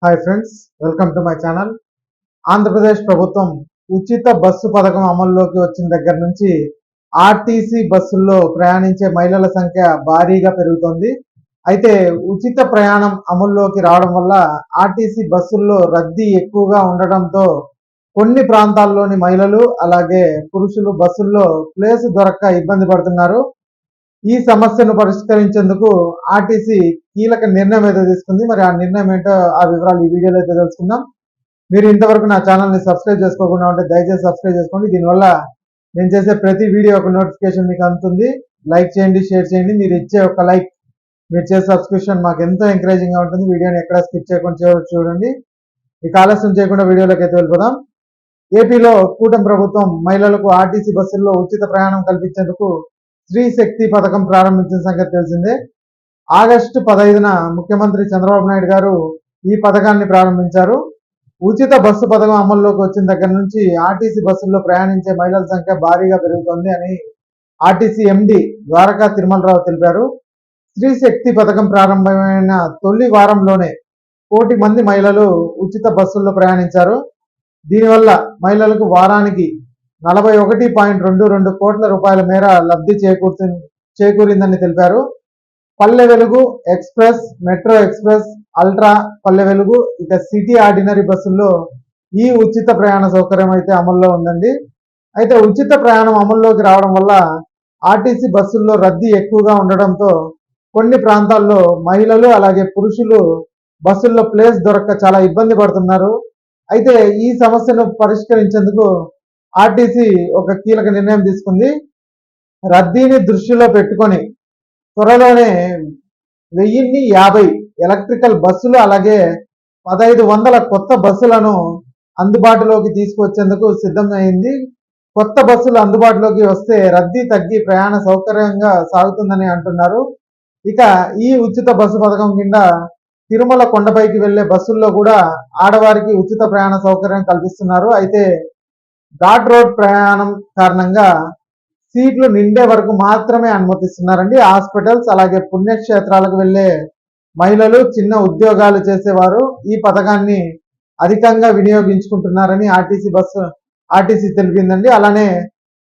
Hi friends, welcome to my channel. Andhra Pradesh ప్రభుత్వం ఉచిత bus పథకం అమల్లోకి వచ్చిన దగ్గర నుంచి ఆర్టీసీ బస్సుల్లో ప్రయాణించే మహిళల సంఖ్య భారీగా పెరుగుతోంది. అయితే ఉచిత ప్రయాణం అమల్లోకి రావడం వల్ల ఆర్టీసీ బస్సుల్లో రద్దీ ఎక్కువగా ఉండడంతో కొన్ని ప్రాంతాల్లోని మహిళలు అలాగే పురుషులు బస్సుల్లో ప్లేస్ దొరక్క ఇబ్బంది పడుతున్నారు. ఈ సమస్యను పరిష్కరించేందుకు ఆర్టీసీ కీలక నిర్ణయం అయితే తీసుకుంది. మరి ఆ నిర్ణయం ఏంటో ఆ వివరాలు ఈ వీడియోలో అయితే తెలుసుకుందాం. మీరు ఇంతవరకు నా ఛానల్ని సబ్స్క్రైబ్ చేసుకోకుండా ఉంటే దయచేసి సబ్స్క్రైబ్ చేసుకోండి. దీనివల్ల నేను చేసే ప్రతి వీడియో ఒక నోటిఫికేషన్ మీకు అందుతుంది. లైక్ చేయండి, షేర్ చేయండి. మీరు ఇచ్చే ఒక లైక్, మీరు చేసే సబ్స్క్రిప్షన్ మాకు ఎంతో ఎంకరేజింగ్గా ఉంటుంది. వీడియోని ఎక్కడ స్కిప్ చేయకుండా చూడండి. ఇక ఆలస్యం చేయకుండా వీడియోలోకి అయితే వెళ్ళిపోదాం. ఏపీలో కూటమి ప్రభుత్వం మహిళలకు ఆర్టీసీ బస్సుల్లో ఉచిత ప్రయాణం కల్పించేందుకు స్త్రీ శక్తి పథకం ప్రారంభించిన సంగతి తెలిసిందే. ఆగస్టు 15న ముఖ్యమంత్రి చంద్రబాబు నాయుడు గారు ఈ పథకాన్ని ప్రారంభించారు. ఉచిత బస్సు పథకం అమల్లోకి వచ్చిన దగ్గర నుంచి ఆర్టీసీ బస్సుల్లో ప్రయాణించే మహిళల సంఖ్య భారీగా పెరుగుతోంది అని ఆర్టీసీ ఎండి ద్వారకా తిరుమలరావు తెలిపారు. స్త్రీ శక్తి పథకం ప్రారంభమైన తొలి వారంలోనే 1 కోటి మంది మహిళలు ఉచిత బస్సుల్లో ప్రయాణించారు. దీనివల్ల మహిళలకు వారానికి 41.22 కోట్ల రూపాయల మేర లబ్ధి చేకూరిందని తెలిపారు. Palle Velugu express, metro express, ultra Palle Velugu, ఇక సిటీ ఆర్డినరీ బస్సుల్లో ఈ ఉచిత ప్రయాణ సౌకర్యం అయితే అమల్లో ఉందండి. అయితే ఉచిత ప్రయాణం అమల్లోకి రావడం వల్ల ఆర్టీసీ బస్సుల్లో రద్దీ ఎక్కువగా ఉండడంతో కొన్ని ప్రాంతాల్లో మహిళలు అలాగే పురుషులు బస్సుల్లో ప్లేస్ దొరక్క చాలా ఇబ్బంది పడుతున్నారు. అయితే ఈ సమస్యను పరిష్కరించేందుకు ఆర్టీసీ ఒక కీలక నిర్ణయం తీసుకుంది. రద్దీని దృష్టిలో పెట్టుకొని త్వరలోనే 1050 ఎలక్ట్రికల్ బస్సులు అలాగే 1500 కొత్త బస్సులను అందుబాటులోకి తీసుకొచ్చేందుకు సిద్ధమైంది. కొత్త బస్సులు అందుబాటులోకి వస్తే రద్దీ తగ్గి ప్రయాణ సౌకర్యంగా సాగుతుందని అంటున్నారు. ఇక ఈ ఉచిత బస్సు పథకం కింద తిరుమల కొండపైకి వెళ్లే బస్సుల్లో కూడా ఆడవారికి ఉచిత ప్రయాణ సౌకర్యం కల్పిస్తున్నారు. అయితే ఘాట్ రోడ్ ప్రయాణం కారణంగా సీట్లు నిండే వరకు మాత్రమే అనుమతిస్తున్నారండి. హాస్పిటల్స్ అలాగే పుణ్యక్షేత్రాలకు వెళ్లే మహిళలు, చిన్న ఉద్యోగాలు చేసేవారు ఈ పథకాన్ని అధికంగా వినియోగించుకుంటున్నారని ఆర్టీసీ తెలిపిందండి. అలానే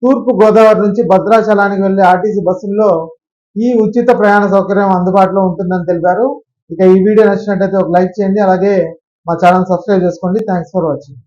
తూర్పు గోదావరి నుంచి భద్రాచలానికి వెళ్లే ఆర్టీసీ బస్సుల్లో ఈ ఉచిత ప్రయాణ సౌకర్యం అందుబాటులో ఉంటుందని తెలిపారు. ఇక ఈ వీడియో నచ్చినట్లయితే ఒక లైక్ చేయండి, అలాగే మా ఛానల్ సబ్స్క్రైబ్ చేసుకోండి. Thanks for watching.